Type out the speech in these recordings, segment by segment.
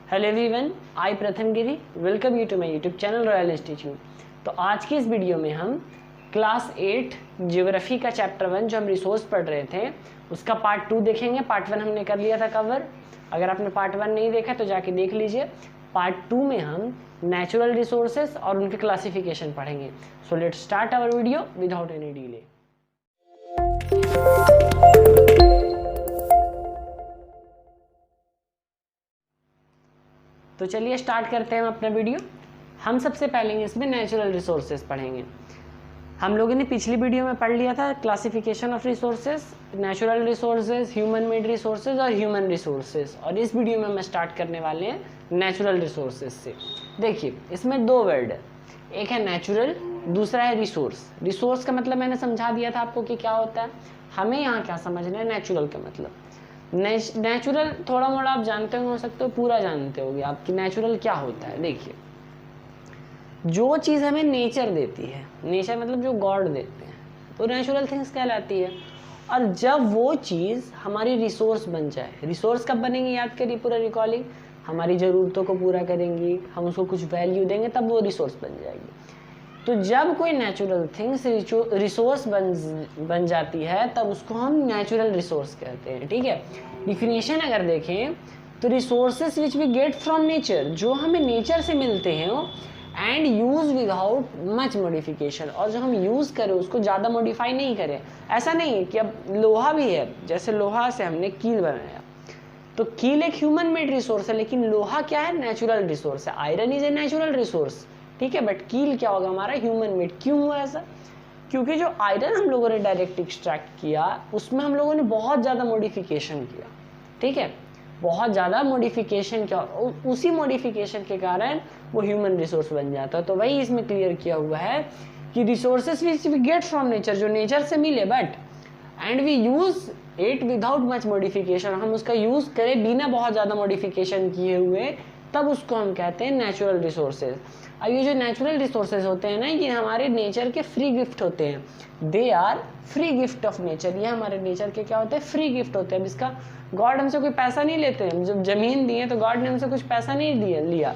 Hello everyone, I Pratham Giri welcome you to my YouTube channel royal institute. तो आज की इस वीडियो में हम क्लास 8 ज्योग्राफी का चैप्टर 1 जो हम रिसोर्स पढ़ रहे थे उसका पार्ट 2 देखेंगे। पार्ट 1 हमने कर लिया था कवर। अगर आपने पार्ट 1 नहीं देखा तो जाके देख लीजिए। पार्ट 2 में हम नेचुरल रिसोर्सेज और उनकी क्लासिफिकेशन पढ़ेंगे। So let's start our video without any delay. तो चलिए स्टार्ट करते हैं हम अपना वीडियो। हम सबसे पहले इसमें नेचुरल रिसोर्सेज पढ़ेंगे। हम लोगों ने पिछली वीडियो में पढ़ लिया था classification of resources, natural resources, human made resources और ह्यूमन रिसोर्सेज। और इस वीडियो में हम स्टार्ट करने वाले हैं नेचुरल रिसोर्सेज से। देखिए इसमें दो वर्ड है, एक है नेचुरल, दूसरा है रिसोर्स। रिसोर्स का मतलब मैंने समझा दिया था आपको कि क्या होता है। हमें यहाँ क्या समझना है, नेचुरल का मतलब। नेचुरल थोड़ा मोड़ा आप जानते हो सकते हो, पूरा जानते होगे आप कि नेचुरल क्या होता है। देखिए जो चीज़ हमें नेचर देती है, नेचर मतलब जो गॉड देते हैं, तो नेचुरल थिंग्स कहलाती है। और जब वो चीज़ हमारी रिसोर्स बन जाए, रिसोर्स कब बनेंगी याद करिए, पूरा रिकॉलिंग, हमारी ज़रूरतों को पूरा करेंगी, हम उसको कुछ वैल्यू देंगे, तब वो रिसोर्स बन जाएगी। तो जब कोई नेचुरल थिंग्स रिसोर्स बन जाती है तब उसको हम नेचुरल रिसोर्स कहते हैं। ठीक है, डिफिनेशन अगर देखें तो resources which we get from nature, जो हमें नेचर से मिलते हैं, and use without much modification, और जो हम यूज़ करें उसको ज़्यादा मॉडिफाई नहीं करें। ऐसा नहीं है कि अब लोहा भी है, जैसे लोहा से हमने कील बनाया, तो कील एक ह्यूमन मेड रिसोर्स है, लेकिन लोहा क्या है, नेचुरल रिसोर्स है। Iron is a natural resource, ठीक है, बट कील क्या होगा हमारा, ह्यूमन मेड। क्यों हुआ ऐसा? क्योंकि जो आयरन हम लोगों ने डायरेक्ट एक्सट्रैक्ट किया उसमें हम लोगों ने बहुत ज़्यादा मॉडिफिकेशन किया। ठीक है, बहुत ज़्यादा मॉडिफिकेशन किया, उसी मॉडिफिकेशन के कारण वो ह्यूमन रिसोर्स बन जाता है। तो वही इसमें क्लियर किया हुआ है कि resources which we get from nature, जो नेचर से मिले, but and we use it without much modification, हम उसका यूज़ करें बिना बहुत ज़्यादा मॉडिफिकेशन किए हुए, तब उसको हम कहते हैं नेचुरल रिसोर्सेज। अब ये जो नेचुरल रिसोर्सेज होते हैं ना, ये हमारे नेचर के फ्री गिफ्ट होते हैं। They are free gift of nature, ये हमारे नेचर के क्या होते हैं, फ्री गिफ्ट होते हैं। अब इसका गॉड हमसे कोई पैसा नहीं लेते हैं। जब जमीन दिए तो गॉड ने हमसे कुछ पैसा नहीं लिया।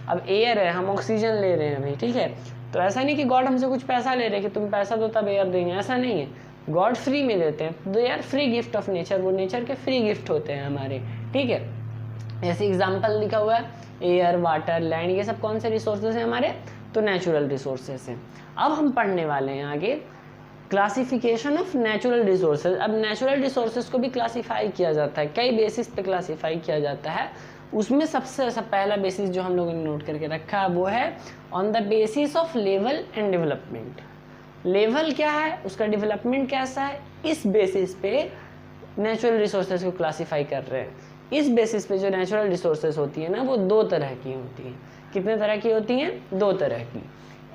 अब एयर है, हम ऑक्सीजन ले रहे हैं अभी, ठीक है, तो ऐसा नहीं कि गॉड हमसे कुछ पैसा ले रहे हैं कि तुम पैसा दो तब एयर देंगे, ऐसा नहीं है। गॉड फ्री में देते हैं। They are free gift of nature, वो नेचर के फ्री गिफ्ट होते हैं हमारे। ठीक है, ऐसे एग्जाम्पल लिखा हुआ है, एयर, वाटर, लैंड, ये सब कौन से रिसोर्सेज हैं हमारे, तो नेचुरल रिसोर्सेज हैं। अब हम पढ़ने वाले हैं आगे क्लासिफिकेशन ऑफ नेचुरल रिसोर्सेज। अब नेचुरल रिसोर्सेज को भी क्लासीफाई किया जाता है, कई बेसिस पे क्लासीफाई किया जाता है। उसमें सबसे पहला बेसिस जो हम लोगों ने नोट करके रखा है वो है on the basis of level and development. Level क्या है, उसका डेवलपमेंट कैसा है, इस बेसिस पे नेचुरल रिसोर्सेज को क्लासीफाई कर रहे हैं। इस बेसिस पे जो नेचुरल रिसोर्सेज होती है ना, वो दो तरह की होती हैं। कितने तरह की होती हैं, दो तरह की।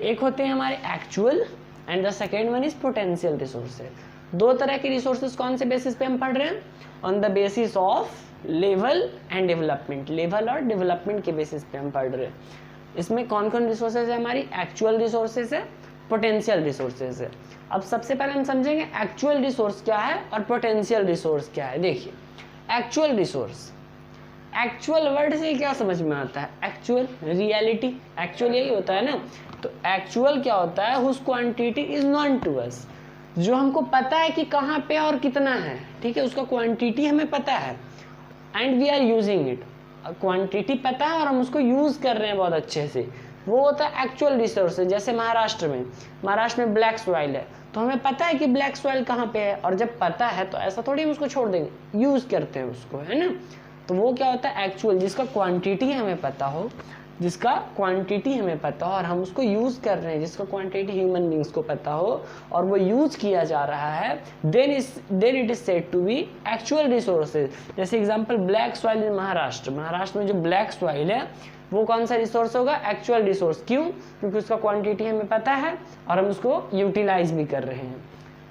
एक होते हैं हमारे actual and the second one is potential resources. दो तरह के रिसोर्सेज कौन से बेसिस पे हम पढ़ रहे हैं, on the basis of level and development. Level और डेवलपमेंट के बेसिस पे हम पढ़ रहे हैं। इसमें कौन कौन रिसोर्सेज है, हमारी एक्चुअल रिसोर्सेज है, पोटेंशियल रिसोर्सेज है। अब सबसे पहले हम समझेंगे एक्चुअल रिसोर्स क्या है और पोटेंशियल रिसोर्स क्या है। देखिए एक्चुअल रिसोर्स, एक्चुअल वर्ड से क्या समझ में आता है, एक्चुअल, रियलिटी, एक्चुअल यही होता है ना। तो एक्चुअल क्या होता है, whose quantity is known to us, जो हमको पता है कि कहाँ पे और कितना है। ठीक है, उसका क्वांटिटी हमें पता है and we are using it. Quantity पता है और हम उसको यूज कर रहे हैं बहुत अच्छे से, वो होता है एक्चुअल रिसोर्सेज। जैसे महाराष्ट्र में ब्लैक सॉइल है, तो हमें पता है कि ब्लैक सॉइल कहाँ पे है, और जब पता है तो ऐसा थोड़ी हम उसको छोड़ देंगे, यूज करते हैं उसको, है ना। तो वो क्या होता है एक्चुअल, जिसका क्वांटिटी हमें पता हो, और हम उसको यूज कर रहे हैं, जिसका क्वांटिटी ह्यूमन बींग्स को पता हो और वो यूज किया जा रहा है, then it is said to be actual resources. जैसे example black soil in Maharashtra में जो ब्लैक सॉइल है वो कौन सा रिसोर्स होगा, एक्चुअल रिसोर्स। क्यों? क्योंकि उसका क्वांटिटी हमें पता है और हम उसको यूटिलाइज भी कर रहे हैं।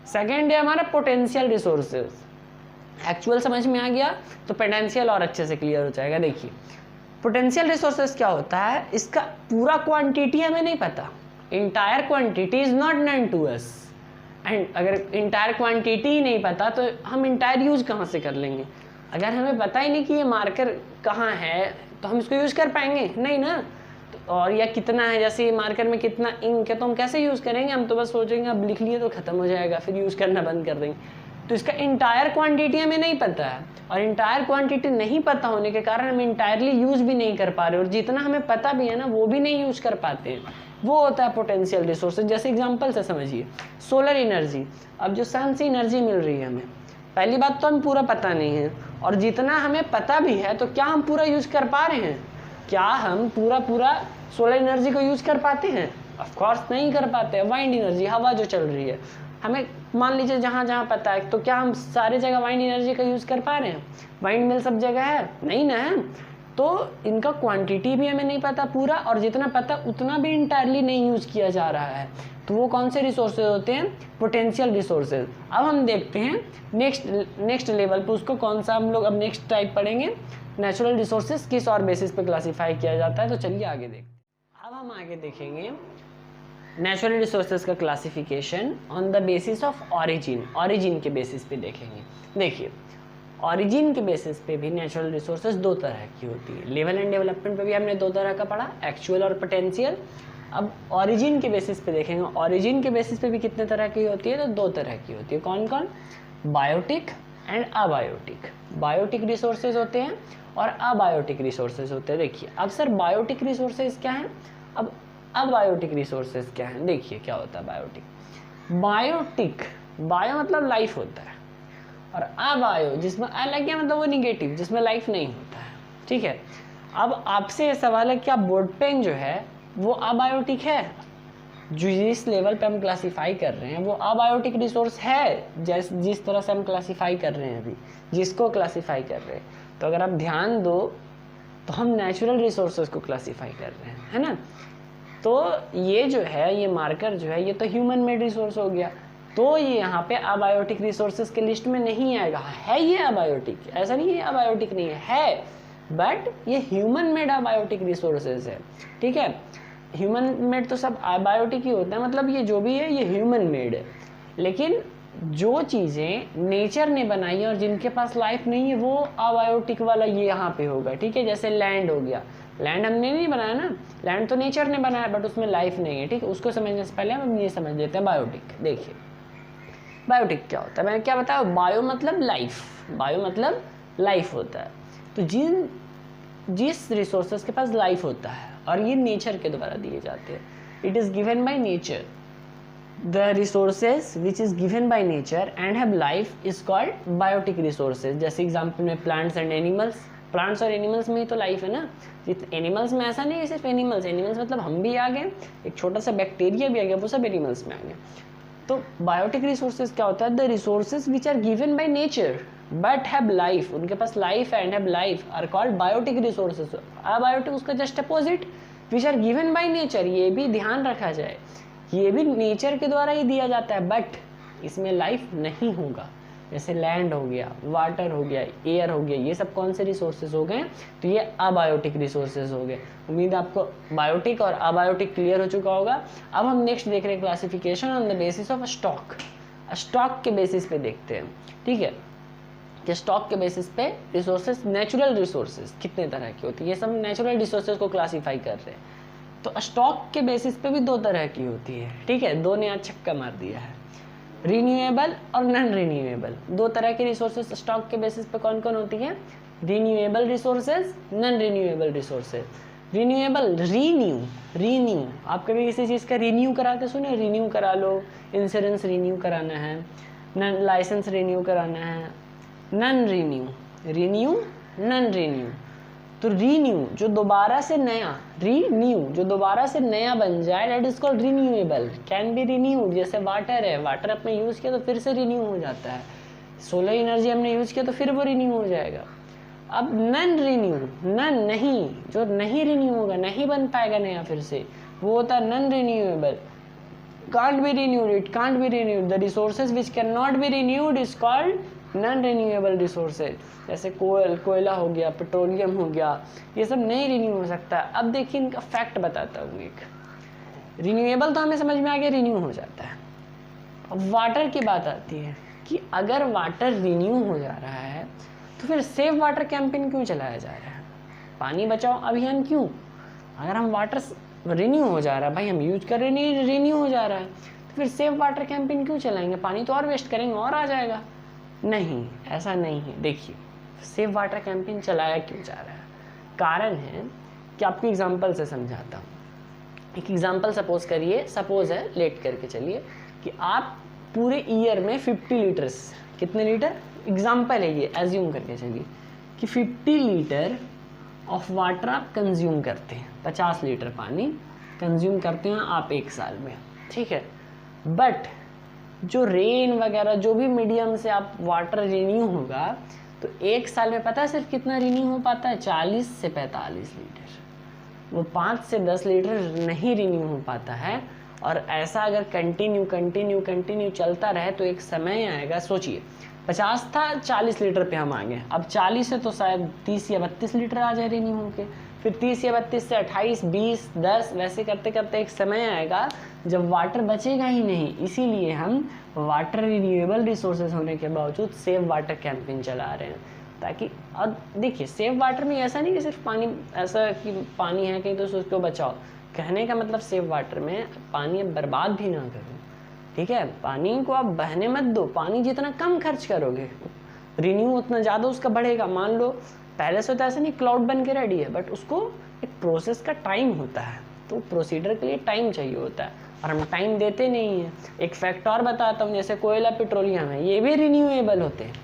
सेकेंड है हमारा पोटेंशियल रिसोर्सेज। एक्चुअल समझ में आ गया तो पोटेंशियल और अच्छे से क्लियर हो जाएगा। देखिए पोटेंशियल रिसोर्सेज क्या होता है, इसका पूरा क्वांटिटी हमें नहीं पता, entire quantity is not known to us. And अगर इंटायर क्वांटिटी ही नहीं पता तो हम इंटायर यूज कहाँ से कर लेंगे। अगर हमें पता ही नहीं कि ये मार्कर कहाँ है, तो हम इसको यूज़ कर पाएंगे नहीं ना। तो और या कितना है, जैसे मार्कर में कितना इंक है तो हम कैसे यूज़ करेंगे, हम तो बस सोचेंगे अब लिख लिए तो ख़त्म हो जाएगा, फिर यूज़ करना बंद कर देंगे। तो इसका इंटायर क्वांटिटी हमें नहीं पता है, और इंटायर क्वांटिटी नहीं पता होने के कारण हम इंटायरली यूज़ भी नहीं कर पा रहे, और जितना हमें पता भी है ना वो भी नहीं यूज़ कर पाते हैं। वो होता है पोटेंशियल रिसोर्सेज। जैसे एग्जांपल से समझिए, सोलर एनर्जी। अब जो सन से एनर्जी मिल रही है हमें, पहली बात तो हमें पूरा पता नहीं है, और जितना हमें पता भी है तो क्या हम पूरा यूज़ कर पा रहे हैं? क्या हम पूरा सोलर एनर्जी को यूज़ कर पाते हैं? ऑफ कोर्स नहीं कर पाते हैं। वाइंड एनर्जी, हवा जो चल रही है, हमें मान लीजिए जहाँ जहाँ पता है, तो क्या हम सारे जगह वाइंड एनर्जी का यूज़ कर पा रहे हैं? वाइंड मिल सब जगह है नहीं ना है, तो इनका क्वांटिटी भी हमें नहीं पता पूरा, और जितना पता उतना भी इंटायरली नहीं यूज़ किया जा रहा है। तो वो कौन से रिसोर्सेज होते हैं? Potential resources. अब हम देखते हैं नेक्स्ट लेवल पे उसको कौन सा हम लोग अब नेक्स्ट टाइप पढ़ेंगे, नेचुरल रिसोर्सेज किस और बेसिस पे क्लासीफाई किया जाता है। तो चलिए आगे देखते हैं। अब हम आगे देखेंगे नेचुरल रिसोर्सेज का classification on the basis of origin के बेसिस पे देखेंगे। देखिए, ऑरिजिन के बेसिस पे भी नेचुरल रिसोर्सेज दो तरह की होती है। लेवल एंड डेवलपमेंट पे भी हमने दो तरह का पढ़ा, एक्चुअल और पोटेंशियल। अब ऑरिजिन के बेसिस पे देखेंगे, ऑरिजिन के बेसिस पे भी कितने तरह की होती है? तो दो तरह की होती है। कौन कौन? Biotic and abiotic. Biotic resources होते हैं और अबायोटिक रिसोर्सेज होते हैं। देखिए, अक्सर बायोटिक रिसोर्सेज क्या है, अब अबायोटिक रिसोर्सेज क्या है? देखिए क्या होता है बायोटिक। बायो मतलब लाइफ होता है, और अबायो जिसमें अ लग गया मतलब वो निगेटिव, जिसमें लाइफ नहीं होता है। ठीक है, अब आपसे ये सवाल है क्या बोर्ड पेन जो है वो अबायोटिक है? जो जिस लेवल पे हम क्लासीफाई कर रहे हैं वो अबायोटिक रिसोर्स है, जिस तरह से हम क्लासीफाई कर रहे हैं अभी, जिसको क्लासीफाई कर रहे हैं। तो अगर आप ध्यान दो तो हम नेचुरल रिसोर्सेज को क्लासीफाई कर रहे हैं, है ना। तो ये जो है, ये मार्कर जो है, ये तो ह्यूमन मेड रिसोर्स हो गया, तो ये यहाँ पे अबायोटिक रिसोर्सेज के लिस्ट में नहीं आएगा। है ये अबायोटिक, ऐसा नहीं है अबायोटिक नहीं है, बट ये ह्यूमन मेड अबायोटिक रिसोर्सेज है। ठीक है, ह्यूमन मेड तो सब अबायोटिक ही होता है, मतलब ये जो भी है ये ह्यूमन मेड है। लेकिन जो चीज़ें नेचर ने बनाई है और जिनके पास लाइफ नहीं है वो अबायोटिक वाला ये यहाँ पे होगा। ठीक है, जैसे लैंड हो गया, लैंड हमने नहीं बनाया ना, लैंड तो नेचर ने बनाया, बट उसमें लाइफ नहीं है। ठीक है, उसको समझने से पहले हम ये समझ लेते हैं बायोटिक। देखिए बायोटिक क्या होता है, मैंने क्या बताया, बायो मतलब लाइफ, बायो मतलब लाइफ होता है। तो जिस रिसोर्सेज के पास लाइफ होता है और ये नेचर के द्वारा दिए जाते हैं, it is given by nature. The resources which is given by nature and have life is called biotic resources. जैसे एग्जाम्पल में प्लांट्स एंड एनिमल्स, प्लांट्स और एनिमल्स में ही तो लाइफ है ना। एनिमल्स में ऐसा नहीं है सिर्फ एनिमल्स मतलब हम भी आ गए, एक छोटा सा बैक्टीरिया भी आ गया, वो सब एनिमल्स में आ गए। तो बायोटिक रिसोर्सेज क्या होता है? The resources which are given by nature but have life, उनके पास life and have life are called biotic resources. Abiotic उसका just opposite, which are given by nature. ये भी ध्यान रखा जाए, ये भी नेचर के द्वारा ही दिया जाता है, बट इसमें लाइफ नहीं होगा। जैसे लैंड हो गया, वाटर हो गया, एयर हो गया, ये सब कौन से रिसोर्सेज हो गए? तो ये अबायोटिक रिसोर्सेज हो गए। उम्मीद आपको बायोटिक और अबायोटिक क्लियर हो चुका होगा। अब हम नेक्स्ट देख रहे हैं classification on the basis of stock. Stock के बेसिस पे देखते हैं। ठीक है, कि स्टॉक के बेसिस पे रिसोर्सेज, नेचुरल रिसोर्सेज कितने तरह की होती है, ये सब नेचुरल रिसोर्सेज को क्लासीफाई कर रहे हैं। तो स्टॉक के बेसिस पे भी दो तरह की होती है। ठीक है, दो ने आज छक्का मार दिया है, रिन्यूएबल और नॉन रिन्यूएबल। दो तरह के रिसोर्सेज स्टॉक के बेसिस पे कौन कौन होती है? Renewable resources, non renewable resources. Renewable, renew, आप कभी किसी चीज़ का रिन्यू कराते सुने? रिन्यू करा लो, इंश्योरेंस रिन्यू कराना है, नॉन लाइसेंस रिन्यू कराना है। Non renew, non renew. तो रीन्यू जो दोबारा से नया, रीन्यू जो दोबारा से नया बन जाए, that is called renewable, can be renewed. जैसे वाटर है, वाटर आपने यूज़ किया तो फिर से रिन्यू हो जाता है। सोलर एनर्जी हमने यूज़ किया तो फिर वो रिन्यू हो जाएगा। अब नॉन रिन्यू, नॉन नहीं, जो नहीं रिन्यू होगा, नहीं बन पाएगा नया फिर से, वो होता है non renewable. can't be renewed, it can't be renewed. The resources which cannot be renewed is called non renewable resources. जैसे कोयला हो गया, पेट्रोलियम हो गया, ये सब नहीं रिन्यू हो सकता। अब देखिए इनका फैक्ट बताता हूँ एक। रिन्यूएबल तो हमें समझ में आ गया, रिन्यू हो जाता है। अब वाटर की बात आती है कि अगर वाटर रिन्यू हो जा रहा है तो फिर सेव वाटर कैंपेन क्यों चलाया जा रहा है? पानी बचाओ अभियान क्यों? अगर हम वाटर रिन्यू हो जा रहा है भाई, हम यूज कर रहे नहीं, रिन्यू हो जा रहा है, तो फिर सेव वाटर कैंपेन क्यों चलाएंगे? पानी तो और वेस्ट करेंगे और आ जाएगा। नहीं, ऐसा नहीं है। देखिए सेव वाटर कैंपेन चलाया क्यों जा रहा है? कारण है कि आपको एग्जांपल से समझाता हूँ। एक एग्जांपल सपोज है, लेट करके चलिए, कि आप पूरे ईयर में 50 लीटर्स, कितने लीटर, एग्जांपल है ये, एज्यूम करके चलिए कि 50 लीटर ऑफ वाटर आप कंज्यूम करते हैं, 50 लीटर पानी कंज्यूम करते हैं आप एक साल में, ठीक है। बट जो रेन वगैरह जो भी मीडियम से आप वाटर रिन्यू होगा, तो एक साल में पता है सिर्फ कितना रिन्यू हो पाता है? 40 से 45 लीटर। वो 5 से 10 लीटर नहीं रिन्यू हो पाता है। और ऐसा अगर कंटिन्यू चलता रहे तो एक समय आएगा, सोचिए 50 था, 40 लीटर पे हम आ गए, अब 40 से तो शायद 30 या 32 लीटर आ जाए रिन्यू होके, फिर 30 या 32 से 28, 20, 10, वैसे करते करते एक समय आएगा जब वाटर बचेगा ही नहीं। इसीलिए हम वाटर रिन्यूएबल रिसोर्सेज होने के बावजूद सेव वाटर कैंपेन चला रहे हैं, ताकि अब देखिए सेव वाटर में ऐसा नहीं कि सिर्फ पानी, ऐसा कि पानी है कहीं तो उसको बचाओ। कहने का मतलब सेव वाटर में पानी अब बर्बाद भी ना करो, ठीक है। पानी को आप बहने मत दो, पानी जितना कम खर्च करोगे रिन्यू उतना ज़्यादा उसका बढ़ेगा। मान लो पहले से तो ऐसा नहीं क्लाउड बन के रेडी है, बट उसको एक प्रोसेस का टाइम होता है, तो प्रोसीडर के लिए टाइम चाहिए होता है और हम टाइम देते नहीं हैं। एक फैक्ट और बताता हूँ, जैसे कोयला पेट्रोलियम है, ये भी रिन्यूएबल होते हैं,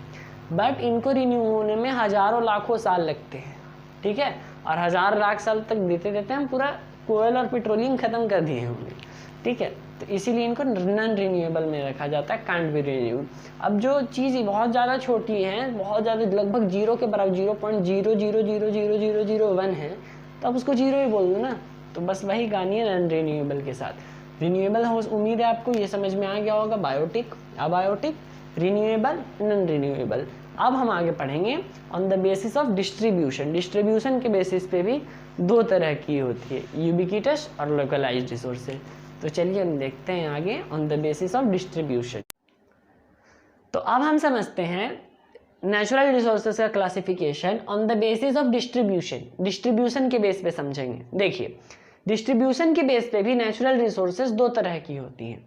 बट इनको रिन्यू होने में हज़ारों लाखों साल लगते हैं, ठीक है। और 1000 लाख साल तक देते देते हम पूरा कोयला और पेट्रोलियम ख़त्म कर दिए होंगे, ठीक है। तो इसीलिए इनको नॉन रिन्यूएबल में रखा जाता है, कांट बी रिन्यूड। अब जो चीज़ बहुत ज़्यादा छोटी है, बहुत ज़्यादा, लगभग जीरो के बराबर 0.000001 है, तो अब उसको जीरो ही बोल दो ना। तो बस वही कहानी है नॉन रिन्यूएबल के साथ। रिन्यूएबल हो, उम्मीद है आपको ये समझ में आ गया होगा, biotic, abiotic, renewable, non renewable. अब हम आगे पढ़ेंगे on the basis of distribution. Distribution के बेसिस पे भी दो तरह की होती है, यूबिक्विटस और लोकलाइज्ड रिसोर्सेज। तो चलिए हम देखते हैं आगे on the basis of distribution. तो अब हम समझते हैं नेचुरल रिसोर्सेज का classification on the basis of distribution. Distribution के बेस पे समझेंगे। देखिए डिस्ट्रीब्यूशन के बेस पे भी नेचुरल रिसोर्सेज दो तरह की होती हैं,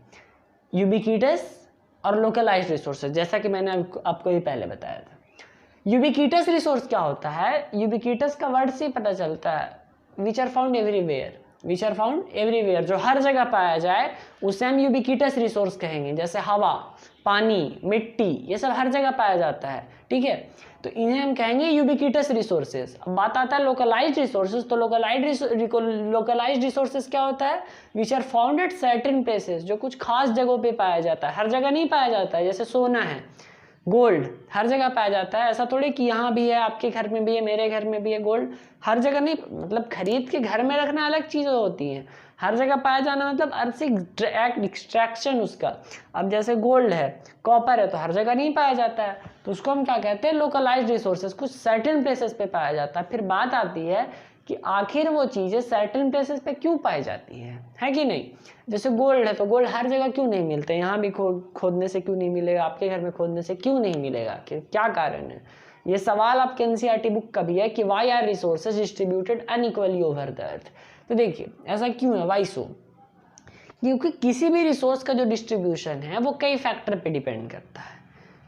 यूबिक्विटस और लोकलाइज्ड रिसोर्सेज, जैसा कि मैंने आपको ही पहले बताया था। यूबिक्विटस रिसोर्स क्या होता है? यूबिक्विटस का वर्ड से पता चलता है, which are found everywhere, which are found everywhere, जो हर जगह पाया जाए उसे हम यूबिक्विटस रिसोर्स कहेंगे। जैसे हवा, पानी, मिट्टी, ये सब हर जगह पाया जाता है, ठीक है। तो इन्हें हम कहेंगे यूबिक्विटस रिसोर्सेज। अब बात आता है लोकलाइज्ड रिसोर्सेज। तो लोकलाइज्ड रिसोर्सेज क्या होता है? Which are found at certain places, जो कुछ खास जगहों पे पाया जाता है, हर जगह नहीं पाया जाता है। जैसे सोना है, गोल्ड हर जगह पाया जाता है, ऐसा थोड़ी कि यहाँ भी है, आपके घर में भी है, मेरे घर में भी है, गोल्ड हर जगह नहीं, मतलब खरीद के घर में रखना अलग चीज़ें होती हैं, हर जगह पाया जाना मतलब अर्थ से एक्सट्रैक्शन उसका। अब जैसे गोल्ड है, कॉपर है, तो हर जगह नहीं पाया जाता है, तो उसको हम क्या कहते हैं? लोकलाइज्ड रिसोर्सेज, कुछ सर्टेन प्लेसेस पे पाया जाता है। फिर बात आती है कि आखिर वो चीज़ें सर्टेन प्लेसेस पे क्यों पाई जाती है कि नहीं। जैसे गोल्ड है, तो गोल्ड हर जगह क्यों नहीं मिलते? यहाँ भी खोदने से क्यों नहीं मिलेगा, आपके घर में खोदने से क्यों नहीं मिलेगा, क्या कारण है? ये सवाल आपके एनसीईआरटी बुक का भी है कि why are resources distributed unequally over the earth. तो देखिए ऐसा क्यों है, वाई सो? क्योंकि किसी भी रिसोर्स का जो डिस्ट्रीब्यूशन है वो कई फैक्टर पे डिपेंड करता है,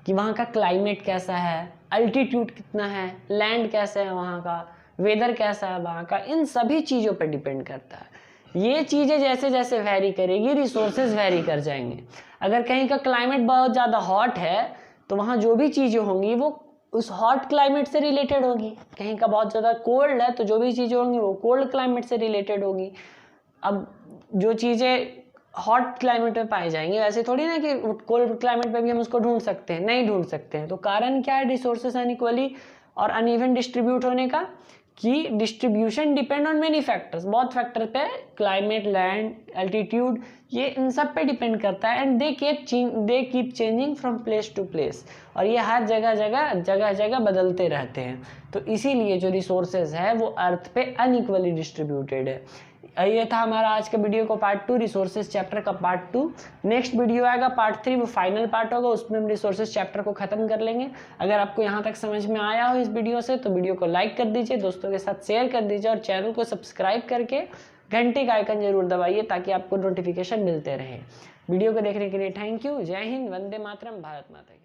कि वहाँ का क्लाइमेट कैसा है, अल्टीट्यूड कितना है, लैंड कैसा है वहाँ का, वेदर कैसा है वहाँ का, इन सभी चीज़ों पर डिपेंड करता है। ये चीज़ें जैसे जैसे वैरी करेगी, रिसोर्सेज वैरी कर जाएंगे। अगर कहीं का क्लाइमेट बहुत ज़्यादा हॉट है तो वहाँ जो भी चीज़ें होंगी वो उस हॉट क्लाइमेट से रिलेटेड होगी। कहीं का बहुत ज़्यादा कोल्ड है तो जो भी चीज़ें होंगी वो कोल्ड क्लाइमेट से रिलेटेड होगी। अब जो चीज़ें हॉट क्लाइमेट में पाई जाएंगी, ऐसे थोड़ी ना कि कोल्ड क्लाइमेट में भी हम उसको ढूंढ सकते हैं, नहीं ढूंढ सकते हैं। तो कारण क्या है रिसोर्सेज अनइक्वली और अनइवन डिस्ट्रीब्यूट होने का? कि distribution depend on many factors, बहुत फैक्टर पे, क्लाइमेट, लैंड, एल्टीट्यूड, ये इन सब पे डिपेंड करता है। And they keep changing from place to place, और ये हर जगह बदलते रहते हैं। तो इसीलिए जो रिसोर्सेज है वो अर्थ पे अनइक्वली डिस्ट्रीब्यूटेड है। ये था हमारा आज का वीडियो को पार्ट 2 रिसोर्सेज चैप्टर का पार्ट 2। नेक्स्ट वीडियो आएगा पार्ट 3, वो फाइनल पार्ट होगा, उसमें हम रिसोर्सेज चैप्टर को खत्म कर लेंगे। अगर आपको यहाँ तक समझ में आया हो इस वीडियो से तो वीडियो को लाइक कर दीजिए, दोस्तों के साथ शेयर कर दीजिए और चैनल को सब्सक्राइब करके घंटे का आइकन जरूर दबाइए ताकि आपको नोटिफिकेशन मिलते रहे। वीडियो को देखने के लिए थैंक यू। जय हिंद, वंदे मातरम, भारत माता की।